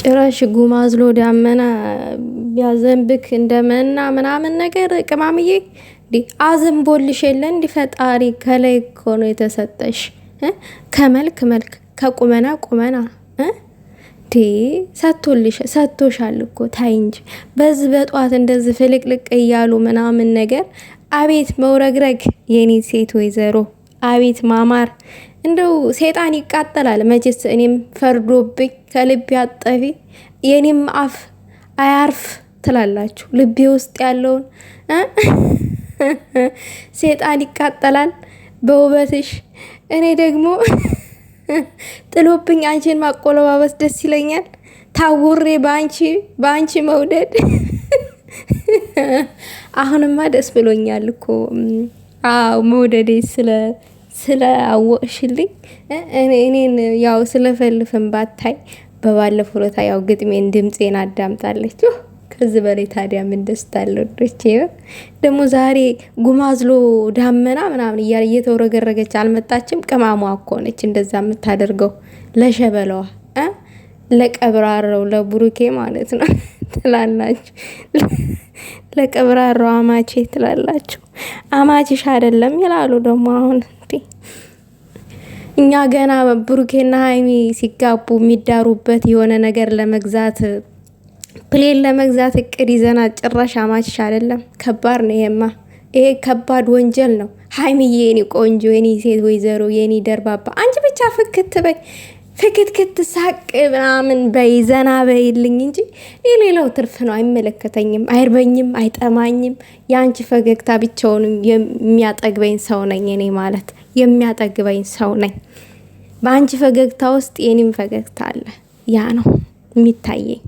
ጭራሽ ጉማዝሎ ዳመና ቢያዘንብክ እንደመና ምናምን ነገር ቅማምዬ ዲ አዘንቦልሽ የለ እንዲ ፈጣሪ ከላይ እኮ ነው የተሰጠሽ ከመልክ መልክ ከቁመና ቁመና ዲ ሰጥቶሻል እኮ ታይ እንጂ በዚህ በጧት እንደዚህ ፍልቅልቅ እያሉ ምናምን ነገር አቤት መውረግረግ የኔ ሴት ወይዘሮ አቤት ማማር እንደው ሰይጣን ይቃጠላል መቼስ እኔም ፈርዶብኝ ከልብ ያጠፊ የኔም አፍ አያርፍ ትላላችሁ ልቤ ውስጥ ያለውን ሰይጣን ይቃጠላል በውበትሽ እኔ ደግሞ ጥሎብኝ አንቺን ማቆለባበስ ደስ ይለኛል ታውሬ ባንቺ መውደድ አሁንማ ደስ ብሎኛል እኮ አው መውደዴ ስለ አወቅሽልኝ እኔን ያው ስለፈልፍም ባታይ በባለፈው ለታ ያው ግጥሜን ድምጼን አዳምጣለች ከዚህ በላይ ታዲያ ምን ደስታ አለው ደግሞ ዛሬ ጉማዝሎ ዳመና ምናምን እየተወረገረገች አልመጣችም ቅማሟ እኮ ነች እንደዛ የምታደርገው ለሸበለዋ ለቀብራረው ለቡሩኬ ማለት ነው ትላላችሁ ለቀብራራው አማቼ ትላላችሁ አማችሽ አይደለም ይላሉ ደግሞ አሁን እኛ ገና ብሩኬና ሃይሚ ሲጋቡ የሚዳሩበት የሆነ ነገር ለመግዛት ፕሌን ለመግዛት እቅድ ይዘና ጭራሽ አማችሽ አይደለም ከባድ ነው ይሄ ከባድ ወንጀል ነው ሃይሚዬ የኔ ቆንጆ የኔ ሴት ወይዘሮ የኔ ደርባባ አንቺ ብቻ ፍክት ሳቅ ምናምን በይዘና በይልኝ እንጂ ሌላው ትርፍ ነው አይመለከተኝም አይርበኝም አይጠማኝም ያንቺ ፈገግታ ብቻውን የሚያጠግበኝ ሰው ነኝ እኔ ማለት የሚያጠግበኝ ሰው ነኝ በአንቺ ፈገግታ ውስጥ የኔም ፈገግታ አለ ያ ነው የሚታየኝ